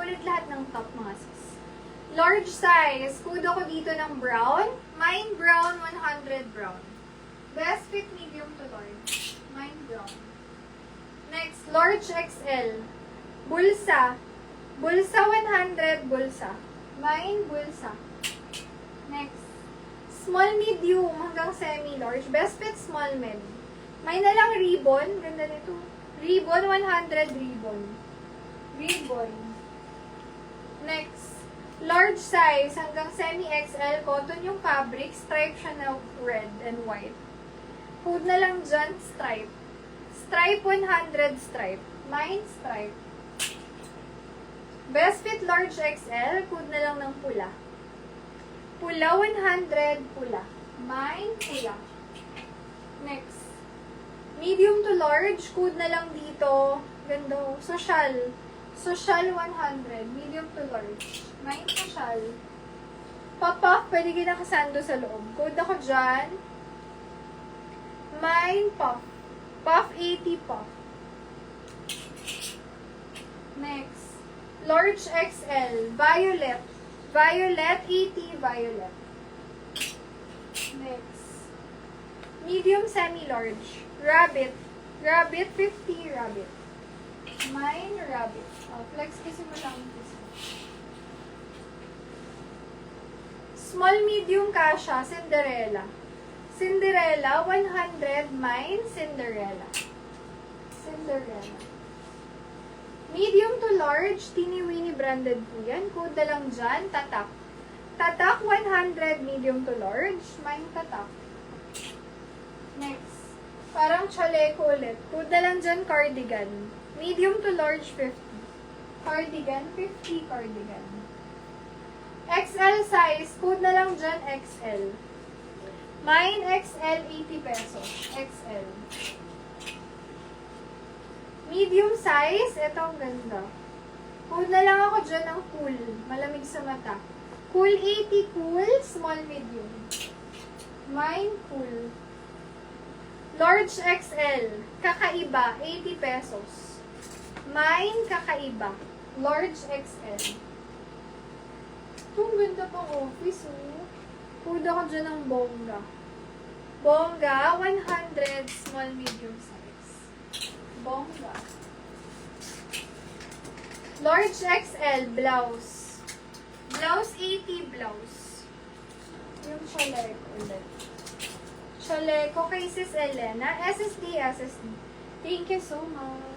ulit lahat ng top mga sis. Large size. Code ako dito ng brown. Mine brown, 100 brown. Best fit medium to large. Mine brown. Next, large XL. Bulsa. Bulsa 100, bulsa. Mine, bulsa. Next, small medium hanggang semi-large. Best fit small med. Mine na lang ribbon. Ganda nito. Ribbon, 100 ribbon. Ribbon. Next, large size hanggang semi-XL. Cotton yung fabric. Stripe siya na red and white. Code na lang dyan, stripe. Stripe 100 stripe. Mine stripe. Best fit large XL. Code na lang ng pula. Pula 100 pula. Mine pula. Next. Medium to large. Code na lang dito. Ganda. Social. Social 100. Medium to large. Mine social. Pop-up. Pwede ginakasando sa loob. Code ako dyan. Mine puff. Puff 80 puff. Next. Large XL. Violet. Violet 80 violet. Next. Medium semi-large. Rabbit. Rabbit 50 rabbit. Mine rabbit. Oh, flex kasi mo lang ito. Small medium kasha. Cinderella. Cinderella, 100, mine, Cinderella. Cinderella. Medium to large, teeny-weeny branded po yan. Code na lang dyan, tatak. Tatak, 100, medium to large, mine tatak. Next, parang chaleco ulit. Code na lang dyan, cardigan. Medium to large, 50. Cardigan, 50 cardigan. XL size, code na lang dyan, XL. Mine XL, 80 pesos. XL. Medium size, ito ang ganda. Cool na lang ako dyan ng cool. Malamig sa mata. Cool 80 cool, small medium. Mine cool. Large XL, kakaiba, 80 pesos. Mine kakaiba, large XL. Ito ang ganda pang office, oh. Food ako dyan ng bongga. Bongga, 100, small, medium size. Bongga. Large XL, blouse. Blouse, 80 blouse. Yung chaleco ulit. Chaleco kay Sis Elena. SSD, SSD. Thank you so much.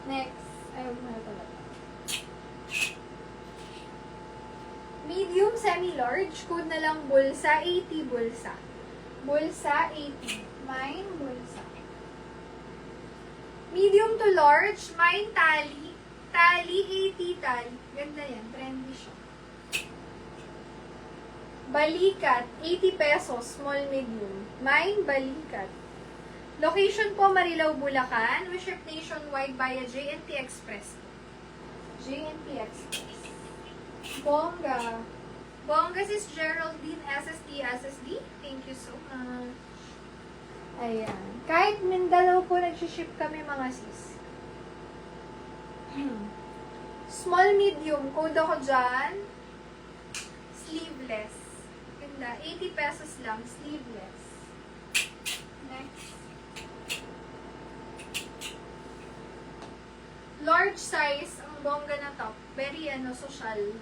Next, ayaw mo na talaga. Medium, semi-large, code na lang bulsa, 80 bulsa. Bulsa, 80. Mine, bulsa. Medium to large, mine tali. Tali, 80 tali. Ganda yan, trendy siya. Balikat, 80 pesos, small, medium. Mine, balikat. Location po, Marilao, Bulacan. We ship nationwide via JNT Express. JNT Express. Bongga. Bongga sis Geraldine, SSD, SSD. Thank you so much. Ayan. Kahit Mindanao po nag-ship kami mga sis. Small, medium. Code ako dyan. Sleeveless. Ganda. 80 pesos lang. Sleeveless. Next. Large size, ang bongga na top. Very, social.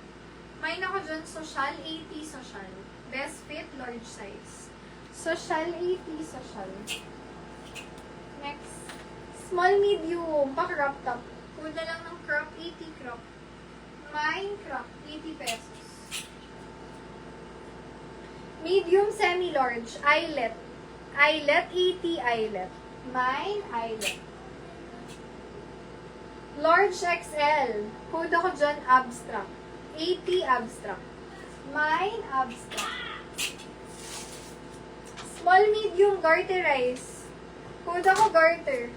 Mine ako dyan, social, 80 social. Best fit, large size. Social, 80 social. Next. Small, medium, pa-crop top. Kuha na lang ng crop, 80 crop. Mine, crop, 80 pesos. Medium, semi-large, eyelet. Eyelet, 80 eyelet. Mine, eyelet. Large XL. Code ako dyan, abstract. 80 abstract. Mine, abstract. Small, medium, garterize. Code ako garter.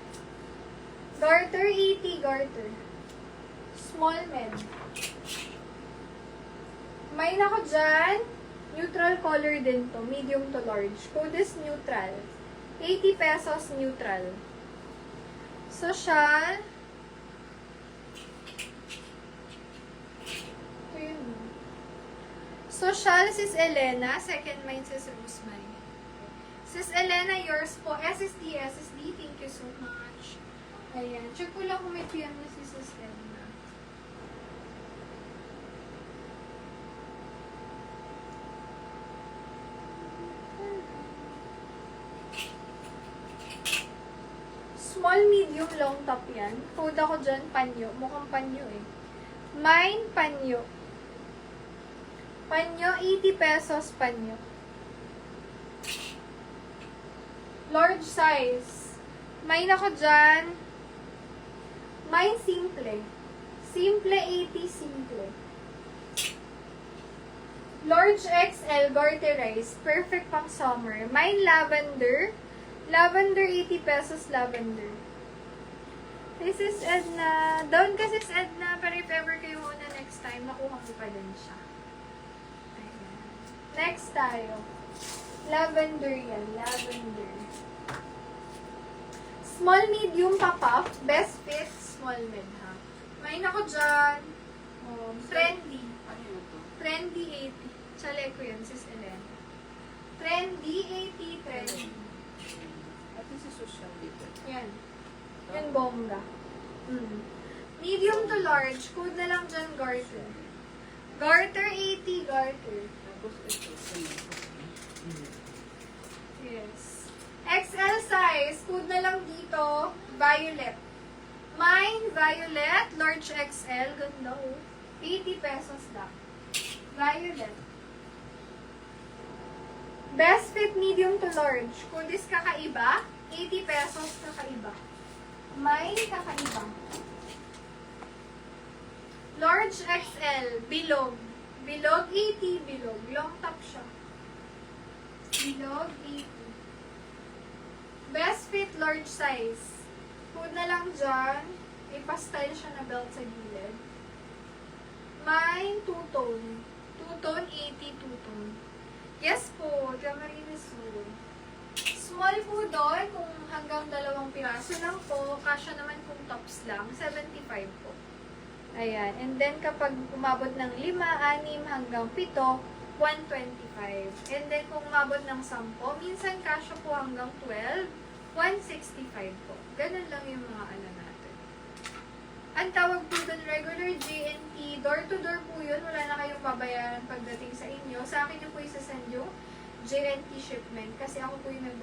Garter, 80 garter. Small, med. Mine ako dyan, Neutral color din to. Medium to large. Code is neutral. 80 pesos neutral. Social. Ito yun. Social, Sis Elena. Second mine, Sis Rosemary. Sis Elena, yours po. SSD. Thank you so much. Ayan. Check ko lang kung may PM na si Sis Elena. Small, medium, long top yan. Code ako dyan, panyo. Mukhang panyo eh. Mine, panyo. Panyo, 80 pesos panyo. Large size. Mine ako dyan. Mine, simple. Simple, 80, simple. Large XL, garterized. Perfect pang summer. Mine, lavender. Lavender, 80 pesos lavender. This is Edna. Down kasi is Edna, pero if ever kayo muna next time, nakuha ko pa din siya. Ayan. Next tayo. Lavender yan. Lavender. Small, medium, pop-up. Best fit, small, mid, ha? May ako dyan. Trendy. Trendy, 80. Chale ko yan, sis Elena. Trendy, 80, trendy. At least is social dito. Yan. Yan, bongga. Medium to large. Code na lang dyan, garter. Garter, 80, garter. Tapos ito. Yes. XL size. Code na lang dito, violet. Mine, violet. Large XL. Ganda, oh. 80 pesos lang. Violet. Best fit medium to large. Kung this kakaiba, 80 pesos kakaiba. Mine kakaiba. Large XL, bilog. Bilog 80, bilog. Long top siya. Bilog 80. Best fit large size. Food na lang dyan. Ipastyle siya na belt sa gilid. Mine, two-tone. Two-tone, 80, two-tone. Yes po, Gamarinis po. Small po doon, kung hanggang 2 piraso lang po, kasya naman kung tops lang, 75 po. Ayan. And then, kapag umabot ng 5, 6, hanggang 7, 125. And then, kung umabot ng 10, minsan kasya po hanggang 12, 165 po. Ganun lang yung mga ano natin. Ang tawag po doon, regular GNT, door-to-door po yun. Wala na kayong babayaran pagdating sa inyo. Sa akin yung po isasend yung GNT shipment kasi ako po yung nag